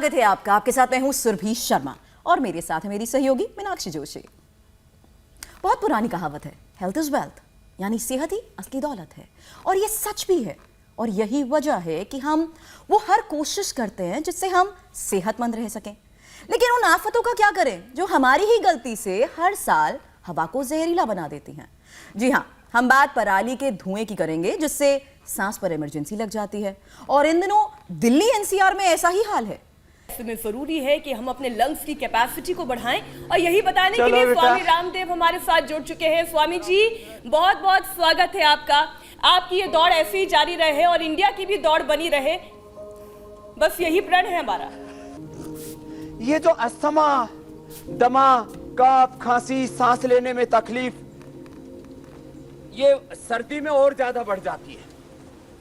स्वागत है आपका। आपके साथ मैं हूं सुरभि शर्मा और मेरे साथ है मेरी सहयोगी मीनाक्षी जोशी। बहुत पुरानी कहावत है, हेल्थ इज वेल्थ, यानी सेहत ही असली दौलत है। और ये सच भी है। और यही वजह है कि हम वो हर कोशिश करते हैं जिससे हम सेहतमंद रह सकें। लेकिन उन आफतों का क्या करें जो हमारी ही गलती से हर साल हवा को जहरीला बना देती हैं। जी हाँ, हम बात पराली के धुएं की करेंगे जिससे सांस पर इमरजेंसी लग जाती है। और इन दिनों दिल्ली एनसीआर में ऐसा ही हाल है। इसमें जरूरी है कि हम अपने लंग्स की कैपेसिटी को बढ़ाएं और यही बताने के लिए स्वामी रामदेव हमारे साथ जुड़ चुके हैं। स्वामी जी, बहुत बहुत स्वागत है आपका। आपकी ये दौड़ ऐसे ही जारी रहे और इंडिया की भी दौड़ बनी रहे, बस यही प्रण है हमारा। ये जो अस्थमा, दमा, कफ, खांसी, सांस लेने में तकलीफ, ये सर्दी में और ज्यादा बढ़ जाती है।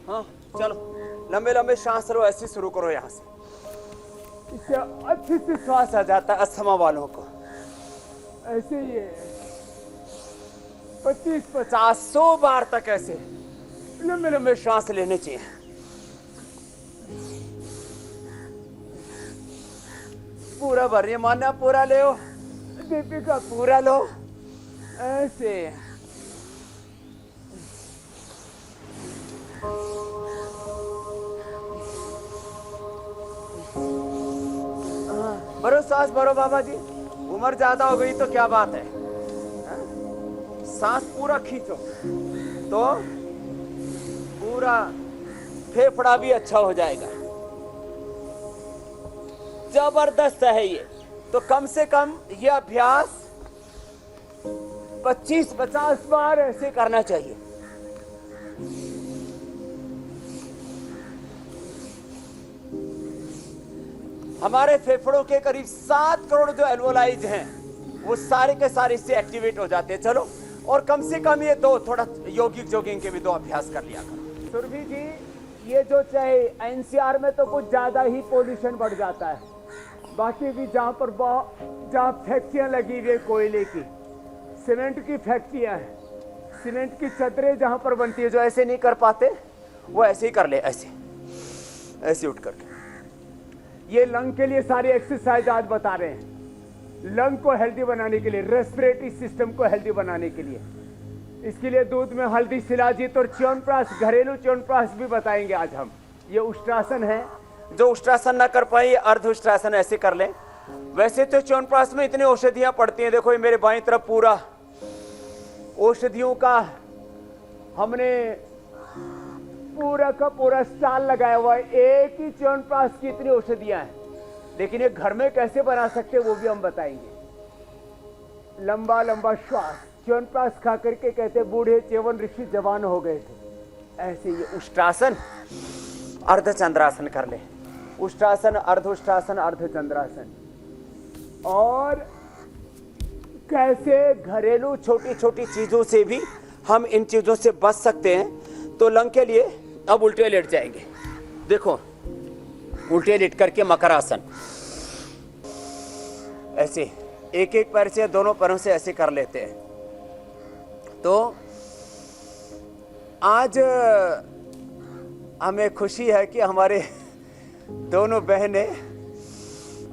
हाँ, चलो लंबे लंबे सांस लो, ऐसे शुरू करो यहाँ से। इससे अच्छे से श्वास आ जाता है अस्थमा वालों को। ऐसे ये 25-50-100 बार तक ऐसे लंबे लंबे सांस लेने चाहिए। पूरा भरिए, माना पूरा ले, दीपिका पूरा लो, ऐसे। भरो सांस भरो बाबा जी। उम्र ज्यादा हो गई तो क्या बात है, सांस पूरा खींचो तो पूरा फेफड़ा भी अच्छा हो जाएगा। जबरदस्त है ये। तो कम से कम ये अभ्यास 25-50 बार ऐसे करना चाहिए। हमारे फेफड़ों के करीब 7 करोड़ जो एल्वोलाइज हैं वो सारे के सारे इससे एक्टिवेट हो जाते हैं। चलो, और कम से कम ये दो थोड़ा योगिक जोगिंग के भी 2 अभ्यास कर लिया करो। सुरभि जी, ये जो चाहे एनसीआर में तो कुछ ज्यादा ही पोल्यूशन बढ़ जाता है। बाकी भी जहाँ फैक्ट्रियाँ लगी हुई है कोयले की, सीमेंट की फैक्ट्रियाँ हैं, सीमेंट की चदरें जहाँ पर बनती है, जो ऐसे नहीं कर पाते वो ऐसे ही कर ले, ऐसे ऐसे उठ करके। ये लंग के लिए सारी एक्सरसाइज आज बता रहे हैं, लंग को हेल्दी बनाने के लिए, रेस्पिरेटरी सिस्टम को हेल्दी बनाने के लिए। इसके लिए दूध में हल्दी, शिलाजीत और च्यवनप्राश, घरेलू च्यवनप्राश भी बताएंगे आज हम। ये उष्ट्रासन है, जो उष्ट्रासन ना कर पाए अर्ध उष्ट्रासन ऐसे कर लें। वैसे तो च्यवनप्राश में इतनी औषधियां पड़ती हैं, देखो ये मेरे बाईं तरफ पूरा औषधियों का हमने पूरा का पूरा स्टॉल लगाया हुआ है। एक ही च्यवनप्राश की इतनी औषधियां हैं, लेकिन ये घर में कैसे बना सकते हैं वो भी हम बताएंगे। लंबा लंबा श्वास, च्यवनप्राश खा करके कहते बूढ़े च्यवन ऋषि जवान हो गए थे। ऐसे ये उष्ट्रासन, अर्धचंद्रासन कर ले। उष्ट्रासन, अर्धउष्ट्रासन, अर्धचंद्रासन। और कैसे घरेलू छोटी छोटी चीजों से भी हम इन चीजों से बच सकते हैं। तो लंग के लिए अब उल्टे लेट जाएंगे। देखो, उल्टे लेट करके मकरासन, ऐसे एक एक पैर से, दोनों पैरों से ऐसे कर लेते हैं। तो आज हमें खुशी है कि हमारे दोनों बहनें,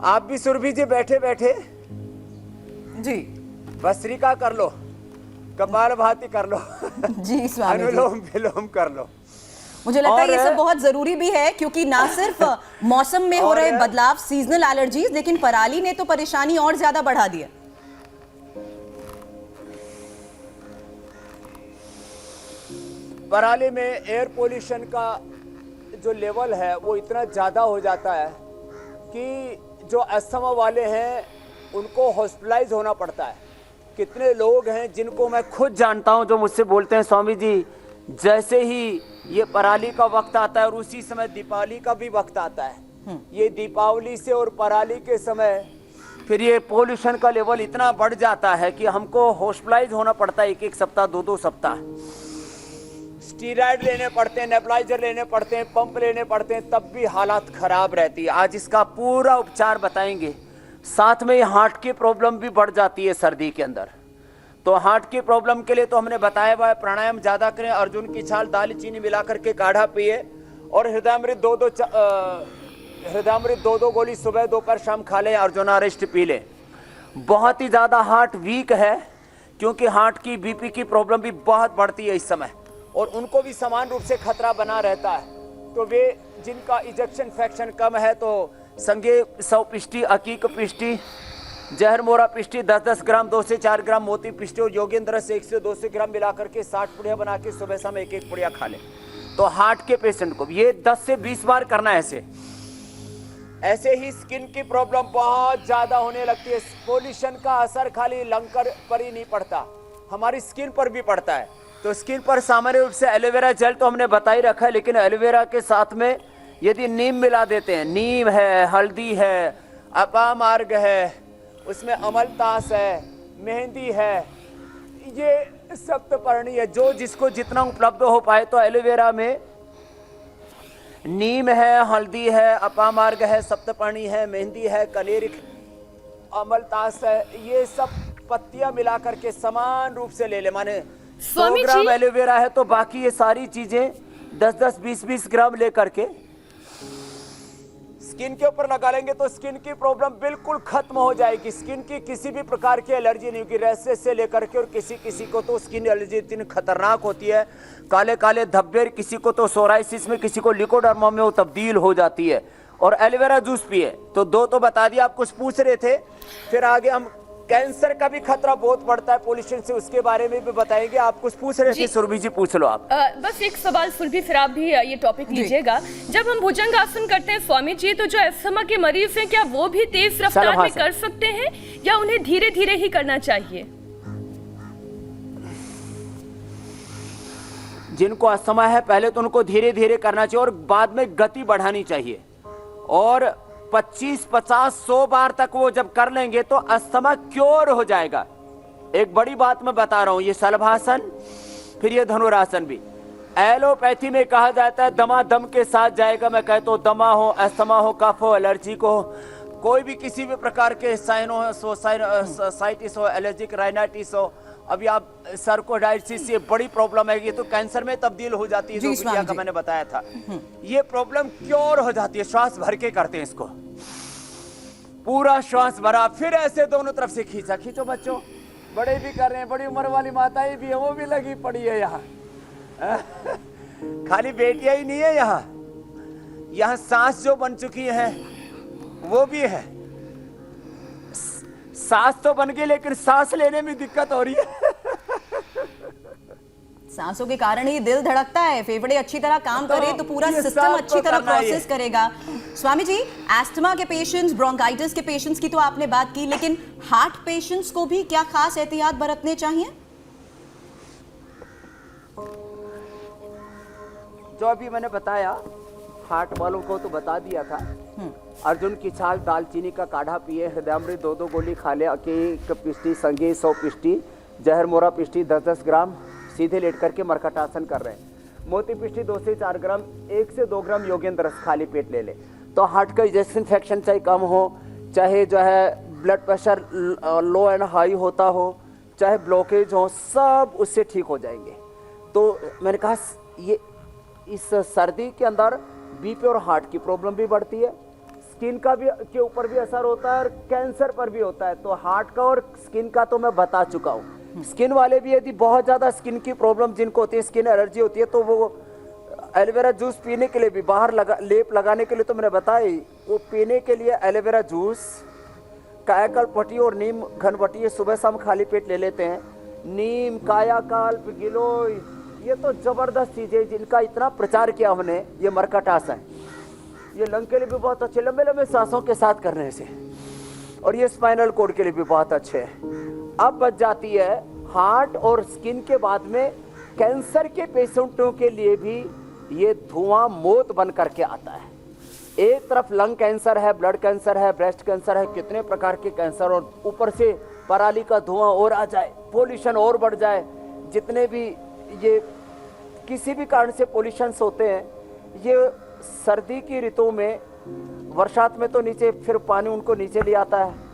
आप भी सुरभि जी बैठे बैठे जी भस्त्रिका कर लो, कपालभाति कर लो जी स्वामी, अनुलोम विलोम कर लो। मुझे लगता है ये सब बहुत जरूरी भी है, क्योंकि ना सिर्फ मौसम में हो रहे बदलाव, सीजनल एलर्जीज, लेकिन पराली ने तो परेशानी और ज्यादा बढ़ा दी है। पराली में एयर पोल्यूशन का जो लेवल है वो इतना ज़्यादा हो जाता है कि जो अस्थमा वाले हैं उनको हॉस्पिटलाइज होना पड़ता है। कितने लोग हैं जिनको मैं खुद जानता हूं जो मुझसे बोलते हैं, स्वामी जी जैसे ही ये पराली का वक्त आता है और उसी समय दीपावली का भी वक्त आता है, ये दीपावली से और पराली के समय फिर ये पोल्यूशन का लेवल इतना बढ़ जाता है कि हमको हॉस्पिटलाइज होना पड़ता है 1-1 सप्ताह, 2-2 सप्ताह। स्टीरॉयड लेने पड़ते हैं, नेबुलाइजर लेने पड़ते हैं, पंप लेने पड़ते हैं, तब भी हालात खराब रहती है। आज इसका पूरा उपचार बताएंगे। साथ में हार्ट की प्रॉब्लम भी बढ़ जाती है सर्दी के अंदर। तो हार्ट की प्रॉब्लम के लिए तो हमने बताया हुआ है, प्राणायाम ज्यादा करें, अर्जुन की छाल दालचीनी मिला करके काढ़ा पिए और हृदयामृत 2-2 हृदयामृत 2-2 गोली सुबह दोपहर शाम खा लें, अर्जुना रिस्ट पी लें। बहुत ही ज़्यादा हार्ट वीक है क्योंकि हार्ट की बीपी की प्रॉब्लम भी बहुत बढ़ती है इस समय, और उनको भी समान रूप से खतरा बना रहता है। तो वे जिनका इजेक्शन फ्रैक्शन कम है तो संगे 100 पिष्टी, अकीक पिष्टी, जहर मोरा पिष्टी 10-10 ग्राम, 2 से 4 ग्राम मोती पिष्टी और योगेंद्र से 1 से 200 ग्राम मिला करके 60 पुड़िया बना के सुबह शाम एक पुड़िया खा ले। तो हार्ट के पेशेंट को ये 10 से 20 बार करना है। ऐसे ही स्किन की प्रॉब्लम बहुत ज्यादा होने लगती है। पोल्यूशन का असर खाली लंग पर ही नहीं पड़ता, हमारी स्किन पर भी पड़ता है। तो स्किन पर सामान्य रूप से एलोवेरा जेल तो हमने बता ही रखा है, लेकिन एलोवेरा के साथ में यदि नीम मिला देते हैं, नीम है, हल्दी है, अपामार्ग है, उसमें अमलतास है, मेहंदी है, ये सप्तपर्णी है, जो जिसको जितना उपलब्ध हो पाए। तो एलोवेरा में नीम है, हल्दी है, अपामार्ग है, सप्तपर्णी है, मेहंदी है, कलेरिक, अमलतास है, ये सब पत्तियां मिला करके समान रूप से ले ले। माने 100 ग्राम एलोवेरा है तो बाकी ये सारी चीजें 10-10, 20-20 ग्राम ले करके स्किन के ऊपर लगा लेंगे तो स्किन की प्रॉब्लम बिल्कुल खत्म हो जाएगी। स्किन की किसी भी प्रकार की एलर्जी नहीं होगी, रैशेस से लेकर के, और किसी को तो स्किन एलर्जी इतनी खतरनाक होती है, काले काले धब्बे, किसी को तो सोराइसिस में, किसी को लिकोडर्मा में वो तब्दील हो जाती है। और एलोवेरा जूस पिए। तो 2 तो बता दिया, आप कुछ पूछ रहे थे, फिर आगे हम कैंसर का भी खतरा बहुत बढ़ता है पोल्यूशन से, उसके बारे में भी बताएंगे। आप कुछ पूछ रहे थे, सुरभि जी पूछ लो आप। बस एक सवाल सुरभि, फिर आप भी ये टॉपिक लीजिएगा। जब हम भुजंग आसन करते हैं स्वामी जी, तो जो अस्थमा के मरीज हैं, क्या वो भी तेज रफ्तार में कर सकते हैं या उन्हें धीरे धीरे ही करना चाहिए? जिनको अस्थमा है पहले तो उनको धीरे धीरे करना चाहिए और बाद में गति बढ़ानी चाहिए, और 25, 50, 100 बार तक वो जब कर लेंगे तो अस्थमा क्योर हो जाएगा। एक बड़ी बात मैं बता रहा हूं, ये शलभासन, फिर ये धनुरासन भी। एलोपैथी में कहा जाता है दमा दम के साथ जाएगा। मैं कहता हूं दमा हो, अस्थमा हो, कफ हो, एलर्जी को, कोई भी किसी भी प्रकार के साइटिस हो, एलर्जिक राइनाइटिस हो, अभी आप सर्कोडाइटिस, ये बड़ी प्रॉब्लम है, ये तो कैंसर में तब्दील हो जाती है, जो बिटिया का मैंने बताया था। ये प्रॉब्लम क्योर हो जाती है। श्वास भर के करते हैं इसको, पूरा श्वास भरा, फिर ऐसे दोनों तरफ से खींचा। खींचो बच्चों, बड़े भी कर रहे हैं, बड़ी उम्र वाली माताएं भी है, वो भी लगी पड़ी है यहाँ। खाली बेटियां ही नहीं है यहाँ सांस जो बन चुकी है वो भी है। सांस तो बन गई लेकिन सांस लेने में दिक्कत हो रही है। सांसों के कारण ही दिल धड़कता है, फेफड़े अच्छी तरह काम करे तो पूरा सिस्टम अच्छी तरह प्रोसेस करेगा। स्वामी जी, एस्थमा के पेशेंट्स, ब्रोंकाइटिस के पेशेंट्स की तो आपने बात की, लेकिन हार्ट पेशेंट्स को भी क्या खास एहतियात बरतने चाहिए? जो अभी मैंने बताया, हार्ट वालों को तो बता दिया था। अर्जुन की छाल, दालचीनी का काढ़ा पिए, हृदयामृत 2-2 गोली खा ले, अकीक पिष्टी, संगे 100 पिष्टी, जहर मोरा पिष्टी 10-10 ग्राम, सीधे लेट करके मरकटासन कर रहे हैं। मोती पिष्टी 2 से 4 ग्राम, 1 से 2 ग्राम योगेंद्र रस खाली पेट ले ले। तो हार्ट का इजेक्शन फ्रैक्शन चाहे कम हो, चाहे जो है blood pressure low and high होता हो, चाहे ब्लॉकेज हो, सब उससे ठीक हो जाएंगे। तो मैंने कहा ये इस सर्दी के अंदर बीपी और हार्ट की प्रॉब्लम भी बढ़ती है, स्किन का भी के ऊपर भी असर होता है और कैंसर पर भी होता है। तो हार्ट का और स्किन का तो मैं बता चुका हूँ। स्किन वाले भी यदि बहुत ज़्यादा स्किन की प्रॉब्लम जिनको होती है, स्किन एलर्जी होती है, तो वो एलोवेरा जूस पीने के लिए भी, बाहर लेप लगाने के लिए तो मैंने बताया ही, वो पीने के लिए एलोवेरा जूस, कायाकल्प और नीम घनबटी सुबह शाम खाली पेट ले लेते हैं। नीम, कायाकल्प, गिलोय, ये तो जबरदस्त चीजें जिनका इतना प्रचार किया हमने। ये मरकटासन, ये लंग के लिए भी बहुत अच्छे, लंबे लंबे सांसों के साथ करने से, और ये स्पाइनल कोड के लिए भी बहुत अच्छे हैं। अब बच जाती है हार्ट और स्किन के बाद में कैंसर के पेशेंटों के लिए भी ये धुआं मौत बन करके आता है। एक तरफ लंग कैंसर है, ब्लड कैंसर है, ब्रेस्ट कैंसर है, कितने प्रकार के कैंसर, और ऊपर से पराली का धुआं और आ जाए, पोल्यूशन और बढ़ जाए, जितने भी ये किसी भी कारण से पोल्यूशंस होते हैं, ये सर्दी की ऋतु में, वर्षात में तो नीचे फिर पानी उनको नीचे ले आता है,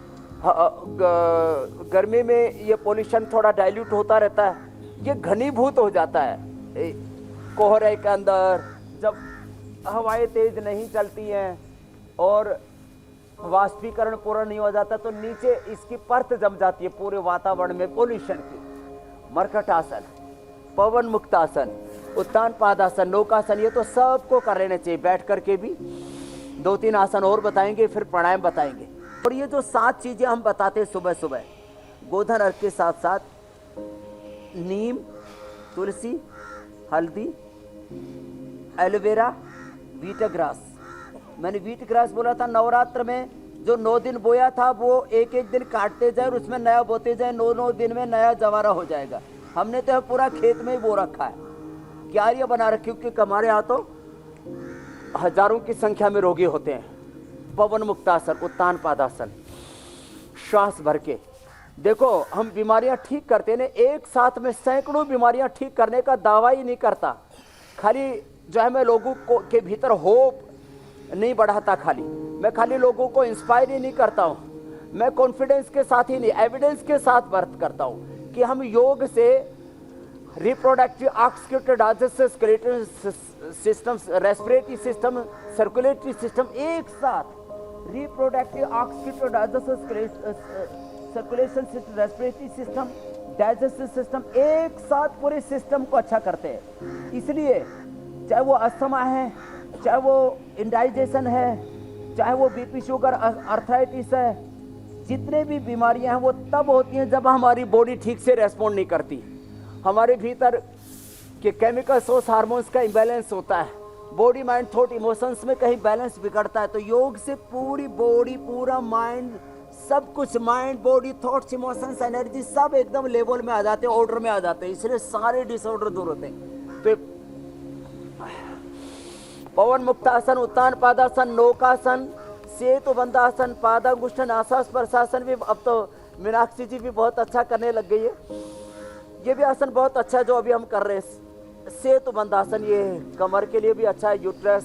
गर्मी में ये पोल्यूशन थोड़ा डाइल्यूट होता रहता है, ये घनीभूत हो जाता है कोहरे के अंदर। जब हवाएं तेज नहीं चलती हैं, और वाष्पीकरण पूरा नहीं हो जाता तो नीचे इसकी परत जम जाती है पूरे वातावरण में पोल्यूशन की। मरकट आसन, पवन मुक्त आसन, उत्तान पादासन, नौकासन, ये तो सबको कर लेना चाहिए। बैठ करके भी 2-3 आसन और बताएंगे, फिर प्राणायाम बताएंगे। और ये जो 7 चीजें हम बताते हैं सुबह सुबह, गोधन अर्घ के साथ साथ नीम, तुलसी, हल्दी, एलोवेरा, व्हीट ग्रास। मैंने व्हीट ग्रास बोला था, नवरात्र में जो 9 दिन बोया था वो एक एक दिन काटते जाए और उसमें नया बोते जाए, 9 दिन में नया जवारा हो जाएगा। हमने तो पूरा खेत में ही बो रखा है, क्यारियां बना रखी, क्योंकि हमारे यहाँ तो हजारों की संख्या में रोगी होते हैं। पवन मुक्तासन, उत्तान पादासन, श्वास भर के देखो। हम बीमारियां ठीक करते हैं, एक साथ में सैकड़ों बीमारियां ठीक करने का दावा ही नहीं करता। खाली जो है मैं लोगों को के भीतर होप नहीं बढ़ाता, मैं खाली लोगों को इंस्पायर ही नहीं करता हूँ, मैं कॉन्फिडेंस के साथ ही नहीं, एविडेंस के साथ वर्क करता हूँ कि हम योग से रिप्रोडक्टिव, ऑक्सीक्यूटिव, digestive, skeletal system, respiratory system, circulatory system एक साथ, रिप्रोडक्टिव, ऑक्सीक्यूटिव, digestive, circulation system, respiratory system, digestive system, एक साथ पूरे सिस्टम को अच्छा करते हैं। इसलिए चाहे वो अस्थमा है, चाहे वो इंडाइजेशन है, चाहे वो बीपी, शुगर, आर्थराइटिस है, जितने भी बीमारियां हैं वो तब होती हैं जब हमारी बॉडी ठीक से रेस्पॉन्ड नहीं करती। हमारे भीतर के केमिकल सोर्स, हार्मोन्स का इम्बैलेंस होता है, बॉडी, माइंड, थॉट, इमोशंस में कहीं बैलेंस बिगड़ता है। तो योग से पूरी बॉडी, पूरा माइंड, सब कुछ, mind, body, thoughts, emotions, energy सब एकदम लेवल में आ जाते हैं, ऑर्डर में आ जाते हैं। इसलिए सारे डिसऑर्डर दूर होते हैं। तो पवन मुक्तासन, उत्तान पादासन, नौकासन, सेतु बंधासन, पादांगुष्ठन, आसास प्रशासन भी अब तो मीनाक्षी जी भी बहुत अच्छा करने लग गई है। ये भी आसन बहुत अच्छा है जो अभी हम कर रहे हैं। सेतु बंधासन ये कमर के लिए भी अच्छा है, यूट्रस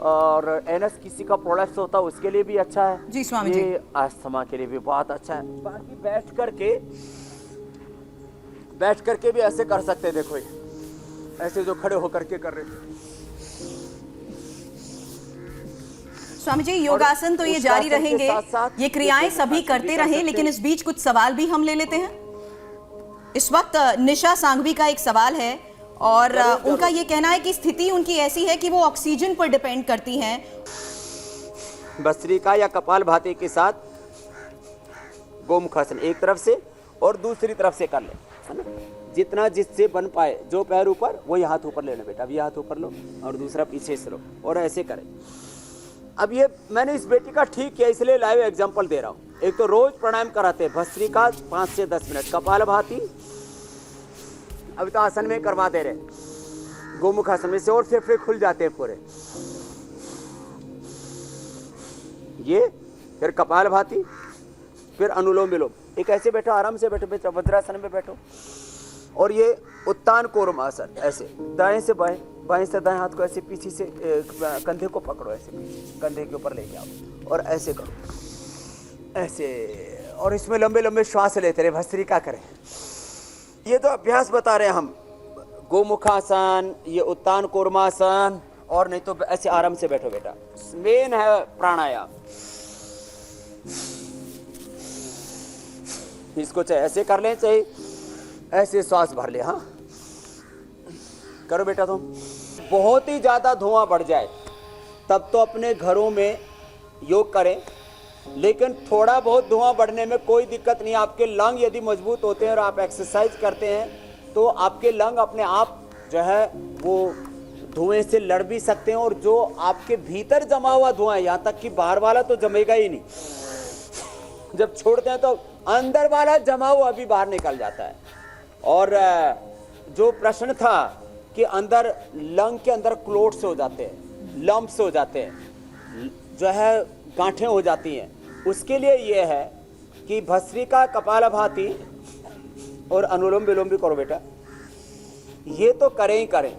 और एनएस किसी का प्रोडक्ट होता है उसके लिए भी अच्छा है जी स्वामी जी। ये अस्थमा के लिए भी बहुत अच्छा है। बाकी बैठ करके भी ऐसे कर सकते हैं। देखो ये ऐसे जो खड़े होकर के कर रहे हैं। स्वामी जी, योगासन तो ये जारी रहेंगे, ये क्रियाएं सभी करते रहें, लेकिन इस बीच कुछ सवाल भी हम ले लेते हैं। इस वक्त निशा सांघवी का एक सवाल है और उनका ये कहना है कि स्थिति उनकी ऐसी है कि वो ऑक्सीजन पर डिपेंड करती हैं। भस्त्रिका या कपालभाति के साथ गोमुखासन एक तरफ से और दूसरी तरफ से कर ले, है ना, जितना जिससे बन पाए। जो पैर ऊपर वही हाथ ऊपर लेना बेटा। अब ये हाथ ऊपर लो और दूसरा पीछे से लो और ऐसे करें। अब ये मैंने इस बेटी का ठीक किया इसलिए लाइव एग्जांपल दे रहा हूँ। एक तो रोज प्राणायाम कराते हैं, भस्त्रिका 5 से 10 मिनट, कपालभाति अभी तो आसन में करवा दे रहे, गोमुख आसन में से और फेफड़े खुल जाते हैं पूरे। ये फिर कपालभाति, फिर अनुलोम विलोम। एक ऐसे बैठो, आराम से बैठो, वज्रासन में बैठो। और ये उत्तान कोरम आसन, ऐसे दाएं से बाएं, बाएं से दाएं हाथ को ऐसे पीछे से कंधे को पकड़ो, ऐसे पीछे कंधे के ऊपर लेके आओ और ऐसे करो, ऐसे। और इसमें लंबे लंबे श्वास लेते रहे, भस्त्रिका करें। ये तो अभ्यास बता रहे हैं हम, गोमुखासन, ये उत्तान कोरमासन, और नहीं तो ऐसे आराम से बैठो बेटा। मेन है प्राणायाम। इसको चाहे ऐसे कर लें, चाहे ऐसे श्वास भर ले। हाँ करो बेटा। तुम बहुत ही ज्यादा धुआं बढ़ जाए तब तो अपने घरों में योग करें, लेकिन थोड़ा बहुत धुआं बढ़ने में कोई दिक्कत नहीं। आपके लंग यदि मजबूत होते हैं और आप एक्सरसाइज करते हैं तो आपके लंग अपने आप जो है वो धुएं से लड़ भी सकते हैं। और जो आपके भीतर जमा हुआ धुआं है, यहाँ तक कि बाहर वाला तो जमेगा ही नहीं, जब छोड़ते हैं तो अंदर वाला जमा हुआ अभी बाहर निकल जाता है। और जो प्रश्न था कि अंदर लंग के अंदर क्लोट्स हो जाते हैं, लंप्स हो जाते हैं, जो है गांठें हो जाती हैं, उसके लिए ये है कि भस्त्रिका, कपालभाति और अनुलोम विलोम भी करो बेटा। ये तो करें ही करें।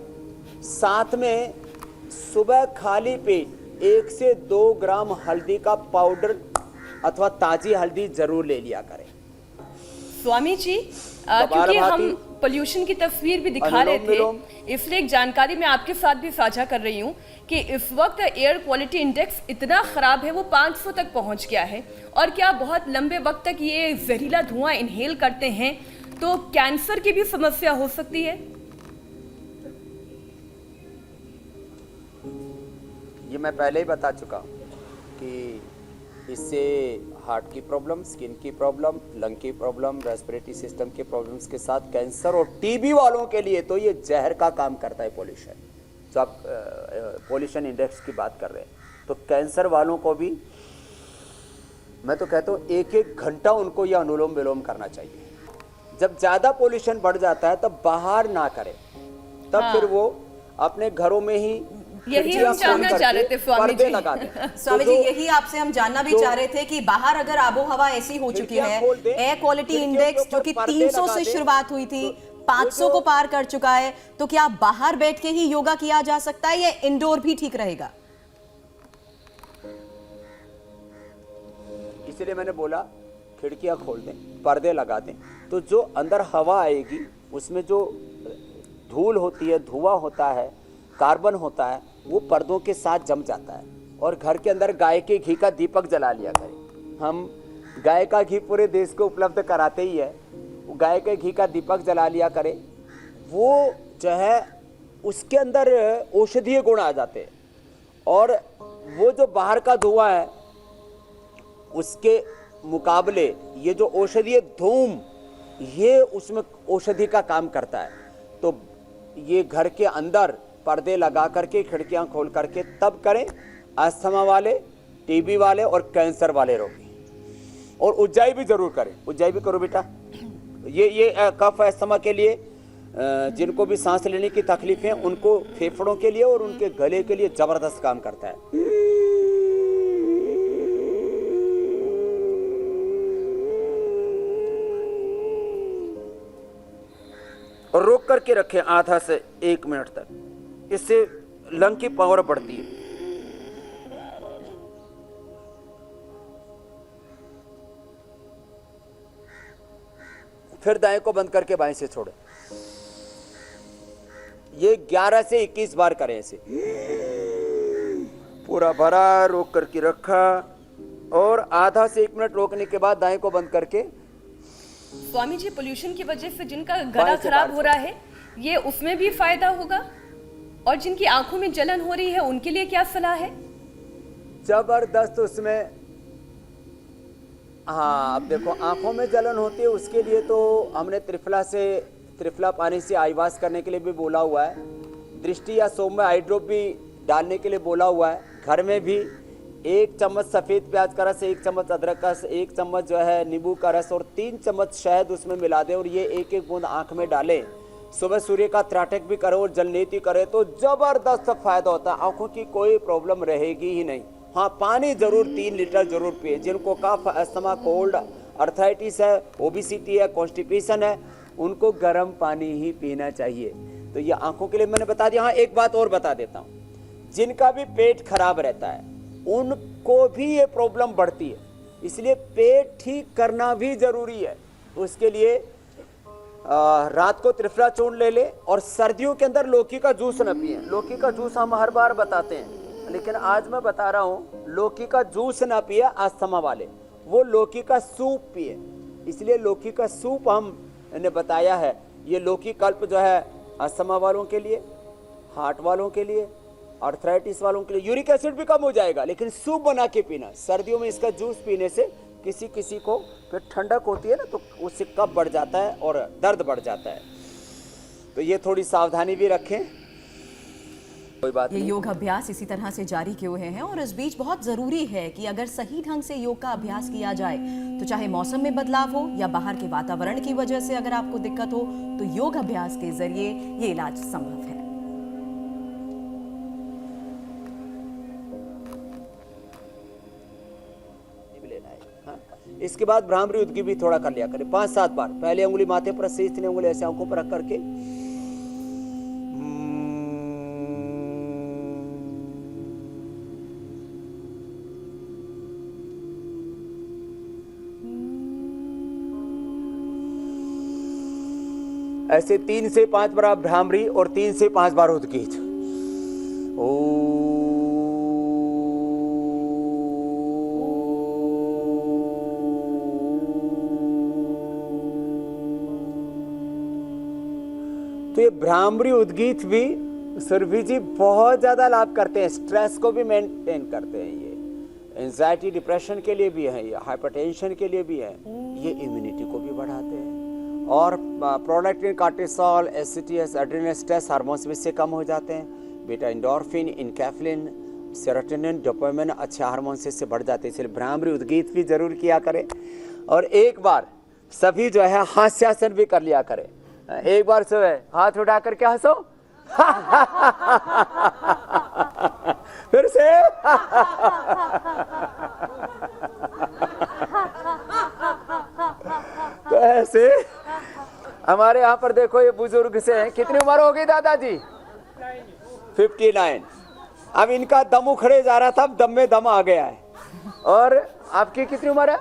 साथ में सुबह खाली पेट 1 से 2 ग्राम हल्दी का पाउडर अथवा ताजी हल्दी जरूर ले लिया करें। स्वामी जी, क्योंकि हम पोल्यूशन की तस्वीर भी दिखा रहे थे, इसलिए एक जानकारी मैं आपके साथ भी साझा कर रही हूँ कि इस वक्त एयर क्वालिटी इंडेक्स इतना खराब है, वो 500 तक पहुँच गया है। और क्या बहुत लंबे वक्त तक ये जहरीला धुआं इनहेल करते हैं तो कैंसर की भी समस्या हो सकती है? ये मैं पहले ही बता चुका हूँ कि इससे हार्ट की प्रॉब्लम, स्किन की प्रॉब्लम, लंग की प्रॉब्लम, रेस्पिरेटरी सिस्टम के प्रॉब्लम्स के साथ कैंसर और टीबी वालों के लिए तो ये जहर का काम करता है पोल्यूशन। जो आप पोल्यूशन इंडेक्स की बात कर रहे हैं, तो कैंसर वालों को भी मैं तो कहता हूँ 1-1 घंटा उनको यह अनुलोम विलोम करना चाहिए। जब ज़्यादा पोल्यूशन बढ़ जाता है तब बाहर ना करें, तब फिर वो अपने घरों में ही यही हम जानना चाह रहे थे स्वामी जी। स्वामी जी, यही आपसे हम जानना भी चाह रहे थे कि बाहर अगर आबो हवा ऐसी हो चुकी है, एयर क्वालिटी इंडेक्स जो कि 300 से शुरुआत हुई थी 500 को पार कर चुका है, तो क्या बाहर बैठ के ही योगा किया जा सकता है या इंडोर भी ठीक रहेगा? इसलिए मैंने बोला खिड़कियां खोल दें, पर्दे लगा दें, तो जो अंदर हवा आएगी उसमें जो धूल होती है, धुआं होता है, कार्बन होता है, वो पर्दों के साथ जम जाता है। और घर के अंदर गाय के घी का दीपक जला लिया करें। हम गाय का घी पूरे देश को उपलब्ध कराते ही है, गाय के घी का दीपक जला लिया करें। वो जो है उसके अंदर औषधीय गुण आ जाते हैं, और वो जो बाहर का धुआं है उसके मुकाबले ये जो औषधीय धूम, ये उसमें औषधि का काम करता है। तो ये घर के अंदर पर्दे लगा करके, खिड़कियां खोल करके तब करें। अस्थमा वाले, टीबी वाले और कैंसर वाले रोगी, और उज्जाई भी जरूर करें। उज्जाई भी करो बेटा। ये कफ अस्थमा के लिए, जिनको भी सांस लेने की तकलीफ है उनको, फेफड़ों के लिए और उनके गले के लिए जबरदस्त काम करता है। और रोक करके रखें आधा से 1 मिनट तक, इससे लंग की पावर बढ़ती है। फिर दाएं को बंद करके बाएं से छोड़ें। ये 11 से 21 बार करें ऐसे। पूरा भरा, रोक करके रखा, और आधा से 1 मिनट रोकने के बाद दाएं को बंद करके। स्वामी जी, पोल्यूशन की वजह से जिनका गला खराब हो रहा है, ये उसमें भी फायदा होगा? और जिनकी आंखों में जलन हो रही है उनके लिए क्या सलाह है? जबरदस्त उसमें। हाँ, अब देखो आंखों में जलन होती है, उसके लिए तो हमने त्रिफला पानी से आई वॉश करने के लिए भी बोला हुआ है। दृष्टि या सौम्य आई ड्रॉप भी डालने के लिए बोला हुआ है। घर में भी 1 चम्मच सफ़ेद प्याज का रस, 1 चम्मच अदरक का रस, 1 चम्मच जो है नींबू का रस और 3 चम्मच शहद उसमें मिला दें, और ये 1-1 बूंद आंख में डालें। सुबह सूर्य का त्राटक भी करो और जलनेति करे तो जबरदस्त फायदा होता है। आंखों की कोई प्रॉब्लम रहेगी ही नहीं। हाँ, पानी जरूर 3 लीटर जरूर पिए। जिनको कफ, अस्थमा, कोल्ड, अर्थराइटिस है, ओबेसिटी है, कॉन्स्टिपेशन है, उनको गर्म पानी ही पीना चाहिए। तो ये आंखों के लिए मैंने बता दिया। हाँ, एक बात और बता देता हूँ, जिनका भी पेट खराब रहता है उनको भी ये प्रॉब्लम बढ़ती है, इसलिए पेट ठीक करना भी जरूरी है। उसके लिए रात को त्रिफला चूर्ण ले ले, और सर्दियों के अंदर लौकी का जूस न पिए। लौकी का जूस हम हर बार बताते हैं, लेकिन आज मैं बता रहा हूँ, लौकी का जूस ना पिए अस्थमा वाले, वो लौकी का सूप पिए। इसलिए लौकी का सूप हमने बताया है। ये लौकी कल्प जो है अस्थमा वालों के लिए, हार्ट वालों के लिए, अर्थराइटिस वालों के लिए। यूरिक एसिड भी कम हो जाएगा, लेकिन सूप बना के पीना। सर्दियों में इसका जूस पीने से किसी को फिर ठंडक होती है ना, तो उससे कफ बढ़ जाता है और दर्द बढ़ जाता है। तो ये थोड़ी सावधानी भी रखें। कोई बात ये नहीं। योग अभ्यास इसी तरह से जारी किए हुए हैं, और इस बीच बहुत जरूरी है कि अगर सही ढंग से योग का अभ्यास किया जाए तो चाहे मौसम में बदलाव हो या बाहर के वातावरण की वजह से अगर आपको दिक्कत हो, तो योग अभ्यास के जरिए ये इलाज संभव है। इसके बाद भ्रामरी उद्गी भी थोड़ा कर लिया करें 5-7 बार। पहले उंगली माथे पर, शेष 3 उंगली ऐसे आंखों पर रख करके ऐसे 3 से 5 बार भ्रामरी और 3 से 5 बार उद्गीत। तो ये भ्रामरी उद्गीत भी सुरभि जी बहुत ज्यादा लाभ करते हैं, स्ट्रेस को भी मेंटेन करते हैं, ये एंजाइटी डिप्रेशन के लिए भी है, ये हाइपरटेंशन के लिए भी है, ये इम्यूनिटी को भी बढ़ाते हैं और प्रोडक्टिन, कार्टिसोल, एसिटियस, एड्रेनल, स्ट्रेस हार्मोन्स भी इससे कम हो जाते हैं। बीटा एंडोर्फिन, इनकैफ्लिन, सेरोटोनिन, डोपामिन अच्छे हार्मोन से इससे बढ़ जाते हैं। इसलिए भ्रामरी उद्गीत भी जरूर किया करें और एक बार सभी जो है हास्यासन भी कर लिया करें। एक बार से हाथ उठा कर क्या हंसो फिर से तो ऐसे हमारे यहाँ पर देखो ये बुजुर्ग से हैं, कितनी उम्र होगी दादाजी? 59। अब इनका दम उखड़े जा रहा था, अब दम में दम आ गया है। और आपकी कितनी उम्र है?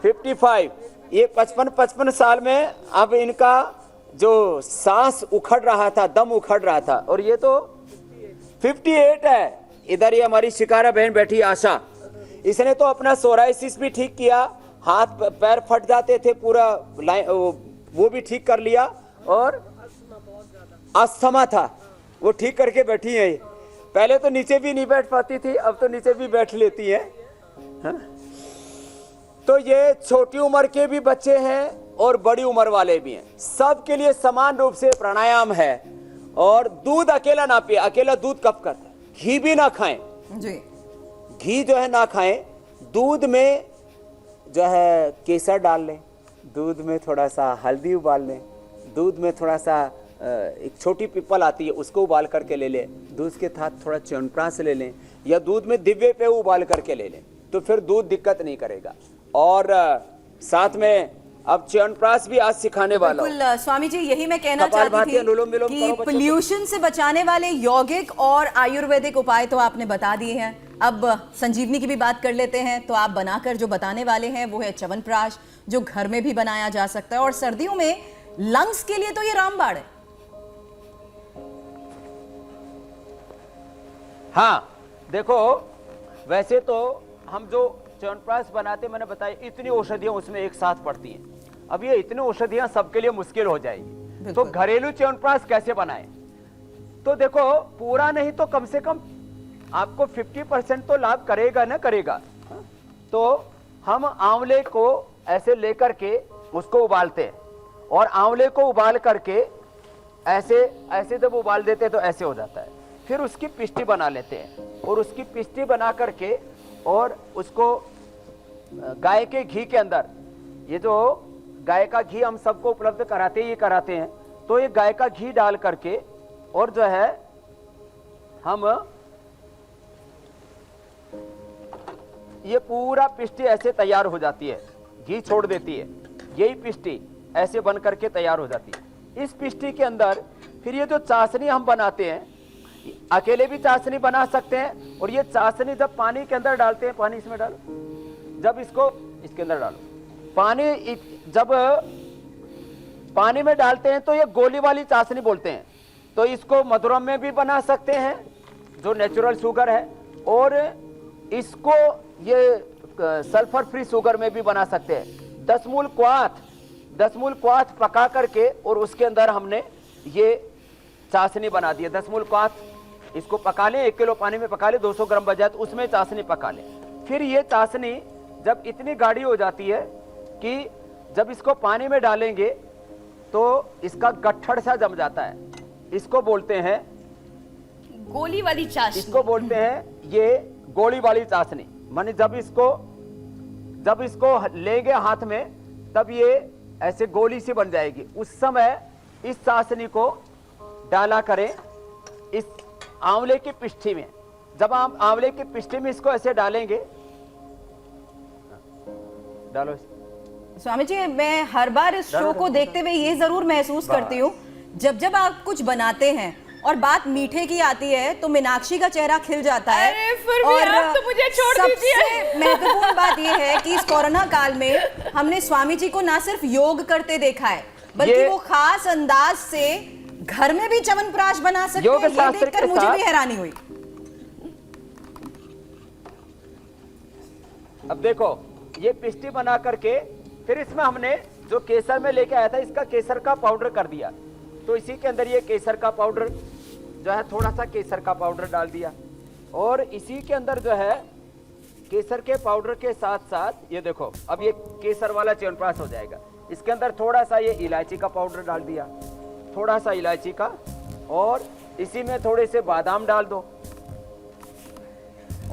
55। ये 55 साल में अब इनका जो सांस उखड़ रहा था, दम उखड़ रहा था, और ये तो 58 है। इधर ये हमारी शिकारा बहन बैठी आशा, इसने तो अपना सोराइसिस भी ठीक किया, हाथ पैर फट जाते थे पूरा वो भी ठीक कर लिया, और अस्थमा था वो ठीक करके बैठी है। पहले तो नीचे भी नहीं बैठ पाती थी, अब तो नीचे भी बैठ लेती है। हाँ? तो ये छोटी उम्र के भी बच्चे हैं और बड़ी उम्र वाले भी हैं, सबके लिए समान रूप से प्राणायाम है। और दूध अकेला ना पिए, अकेला दूध कब करता है। घी भी ना खाएं जी, घी जो है ना खाएं, दूध में जो है केसर डाल लें, दूध में थोड़ा सा हल्दी उबाल लें, दूध में थोड़ा सा एक छोटी पीपल आती है उसको उबाल करके ले लें, दूध के साथ थोड़ा च्यवनप्राश ले लें, या दूध में दिव्य पे उबाल करके ले लें, तो फिर दूध दिक्कत नहीं करेगा। और साथ में अब च्यवनप्राश भी आज सिखाने वाला हूं। बिल्कुल स्वामी जी, यही मैं कहना चाहती थी कि पोल्यूशन से बचाने वाले यौगिक और आयुर्वेदिक उपाय तो आपने बता दिए हैं। अब संजीवनी की भी बात कर लेते हैं। तो आप बनाकर जो बताने वाले हैं वो है च्यवनप्राश, जो घर में भी बनाया जा सकता है, और सर्दियों में लंग्स के लिए तो ये रामबाण है। हाँ देखो, वैसे तो हम जो च्यवनप्राश बनाते, मैंने बताया इतनी औषधियां उसमें एक साथ पड़ती हैं। अब ये इतनी औषधियां सबके लिए मुश्किल हो जाएगी, तो घरेलू च्यवनप्राश कैसे बनाएं? तो देखो, पूरा नहीं तो कम से कम आपको 50% तो लाभ करेगा ना करेगा। तो हम आंवले को ऐसे लेकर के उसको उबालते हैं, और आंवले को उबाल करके ऐसे ऐसे जब उबाल देते हैं तो ऐसे हो जाता है। फिर उसकी पिष्टी बना लेते हैं, और उसकी पिष्टी बना करके और उसको गाय के घी के अंदर, ये जो गाय का घी हम सबको उपलब्ध कराते हैं, तो ये गाय का घी डाल करके और जो है हम ये पूरा पिष्टी ऐसे तैयार हो जाती है, घी छोड़ देती है, यही पिष्टी ऐसे बन करके तैयार हो जाती है। इस पिष्टी के अंदर फिर ये जो चाशनी हम बनाते हैं, अकेले भी चाशनी बना सकते हैं, और ये चाशनी जब पानी के अंदर डालते हैं, पानी इसमें डालो, जब इसको इसके अंदर डालो, पानी जब पानी में डालते हैं तो ये गोली वाली चाशनी बोलते हैं। तो इसको मधुरम में भी बना सकते हैं जो नेचुरल शुगर है, और इसको ये सल्फर फ्री शुगर में भी बना सकते हैं। 10 मूल क्वाथ पका करके और उसके अंदर हमने ये चाशनी बना दी है। 10 मूल क्वाथ इसको पका लें, 1 किलो पानी में पका लें, 200 ग्राम बजाय तो उसमें चाशनी पका लें। फिर ये चाशनी जब इतनी गाढ़ी हो जाती है कि जब इसको पानी में डालेंगे तो इसका गट्ठड़ सा जम जाता है, इसको बोलते हैं गोली वाली चाशनी, इसको बोलते हैं ये गोली वाली चाशनी। माने जब इसको लेंगे हाथ में तब ये ऐसे गोली सी बन जाएगी। उस समय इस चाशनी को डाला करें इस आंवले की पिष्ठी में। जब आप आंवले की पिष्ठी में इसको ऐसे डालेंगे, डालो। स्वामी जी, मैं हर बार इस शो को देखते हुए ये जरूर महसूस करती हूँ, जब जब आप कुछ बनाते हैं और बात मीठे की आती है तो मीनाक्षी का चेहरा खिल जाता है। अरे फिर भी आप तो मुझे छोड़ दीजिए। सबसे महत्वपूर्ण बात यह है कि इस कोरोना काल में हमने स्वामी जी को ना सिर्फ योग करते देखा है, बल्कि वो खास अंदाज से घर में भी च्यवनप्राश बना सकते हैं। ये देखकर मुझे भी हैरानी हुई। अब देखो, ये पिस्टी बना करके फिर इसमें हमने जो केसर में लेके आया था, इसका केसर का पाउडर कर दिया। तो इसी के अंदर ये केसर का पाउडर जो है, थोड़ा सा केसर का पाउडर डाल दिया, और इसी के अंदर जो है केसर के पाउडर के साथ साथ ये देखो, अब ये केसर वाला च्यवनप्राश हो जाएगा। इसके अंदर थोड़ा सा ये इलायची का पाउडर डाल दिया, थोड़ा सा इलायची का, और इसी में थोड़े से बादाम डाल दो,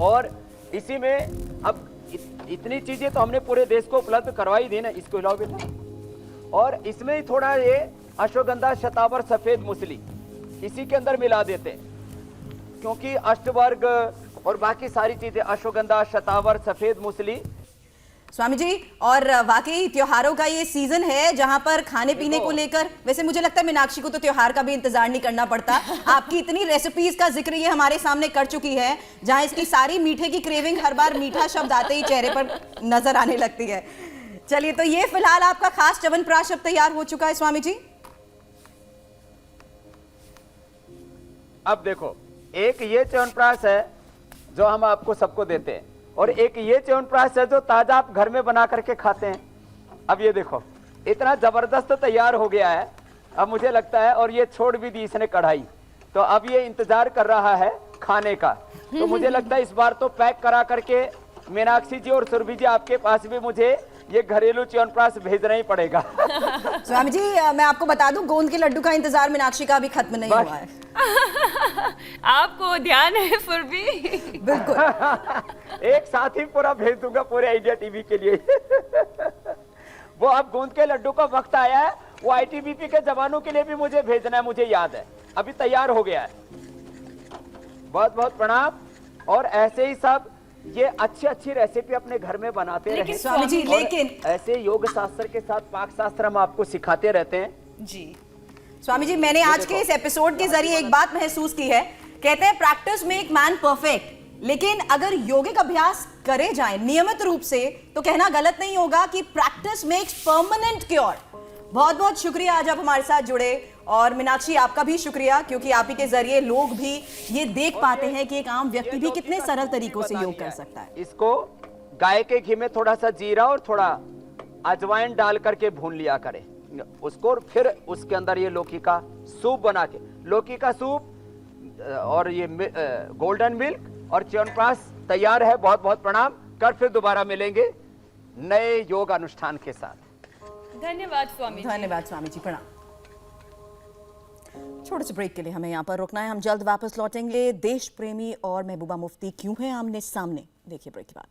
और इसी में अब इतनी चीजें तो हमने पूरे देश को उपलब्ध करवाई दी ना। इसको हिलाओ बेटा। और इसमें ही थोड़ा ये अश्वगंधा शतावर सफेद मूसली इसी के अंदर मिला देते हैं, क्योंकि अष्टवर्ग और बाकी सारी चीजें, अश्वगंधा शतावर सफेद मूसली। स्वामी जी, और वाकई त्योहारों का ये सीजन है जहां पर खाने पीने को लेकर, वैसे मुझे लगता है मीनाक्षी को तो त्योहार का भी इंतजार नहीं करना पड़ता। आपकी इतनी रेसिपीज का जिक्र ये हमारे सामने कर चुकी है, जहां इसकी सारी मीठे की क्रेविंग हर बार मीठा शब्द आते ही चेहरे पर नजर आने लगती है। चलिए, तो ये फिलहाल आपका खास च्यवनप्राश अब तैयार हो चुका है स्वामी जी। अब देखो, एक ये च्यवनप्राश है जो हम आपको सबको देते हैं, और एक ये च्यवनप्राश है जो ताजा आप घर में बना करके खाते हैं। अब ये देखो, इतना जबरदस्त तैयार हो गया है, अब मुझे लगता है, और ये छोड़ भी दी इसने कढ़ाई, तो अब ये इंतजार कर रहा है खाने का। तो मुझे लगता है इस बार तो पैक करा करके मीनाक्षी जी और सुरभि जी, आपके पास भी मुझे ये घरेलू च्यवनप्राश भेजना ही पड़ेगा। स्वामी जी, मैं आपको बता दूं, गोंद के लड्डू का इंतजार मीनाक्षी का अभी खत्म नहीं हुआ है। आपको ध्यान है फिर भी। बिल्कुल। एक साथ ही पूरा भेज दूंगा पूरे इंडिया टीवी के लिए। वो अब गोंद के लड्डू का वक्त आया है, वो आईटीबीपी के जवानों के लिए भी मुझे भेजना है, मुझे याद है, अभी तैयार हो गया है। बहुत बहुत प्रणाम। और ऐसे ही सब ये अच्छी अच्छी रेसिपी अपने घर में बनाते रहे स्वामी जी, लेकिन ऐसे योग शास्त्र के साथ पाक शास्त्र हम आपको सिखाते रहते हैं जी। स्वामी जी, मैंने आज के इस एपिसोड के जरिए एक बात महसूस की है। कहते हैं प्रैक्टिस मेक मैन परफेक्ट, लेकिन अगर योगिक अभ्यास करे जाए नियमित रूप से तो कहना गलत नहीं होगा कि प्रैक्टिस मेक्स परमानेंट क्योर। बहुत बहुत शुक्रिया आज आप हमारे साथ जुड़े, और मीनाक्षी आपका भी शुक्रिया, क्योंकि आप ही के जरिए लोग भी ये देख पाते हैं कि एक आम व्यक्ति भी कितने सरल तरीकों से योग कर सकता है। इसको गाय के घी में थोड़ा सा जीरा और थोड़ा अजवाइन डाल करके भून लिया करें उसको, और फिर उसके अंदर ये लौकी का सूप बना के, लौकी का सूप और ये गोल्डन मिल्क और च्यवनप्राश तैयार है। बहुत बहुत प्रणाम। कल फिर दोबारा मिलेंगे नए योग अनुष्ठान के साथ। धन्यवाद स्वामी जी। धन्यवाद स्वामी जी, प्रणाम। छोटे से ब्रेक के लिए हमें यहाँ पर रुकना है, हम जल्द वापस लौटेंगे। देश प्रेमी और महबूबा मुफ्ती क्यों हैं आमने सामने, देखिए ब्रेक के बाद।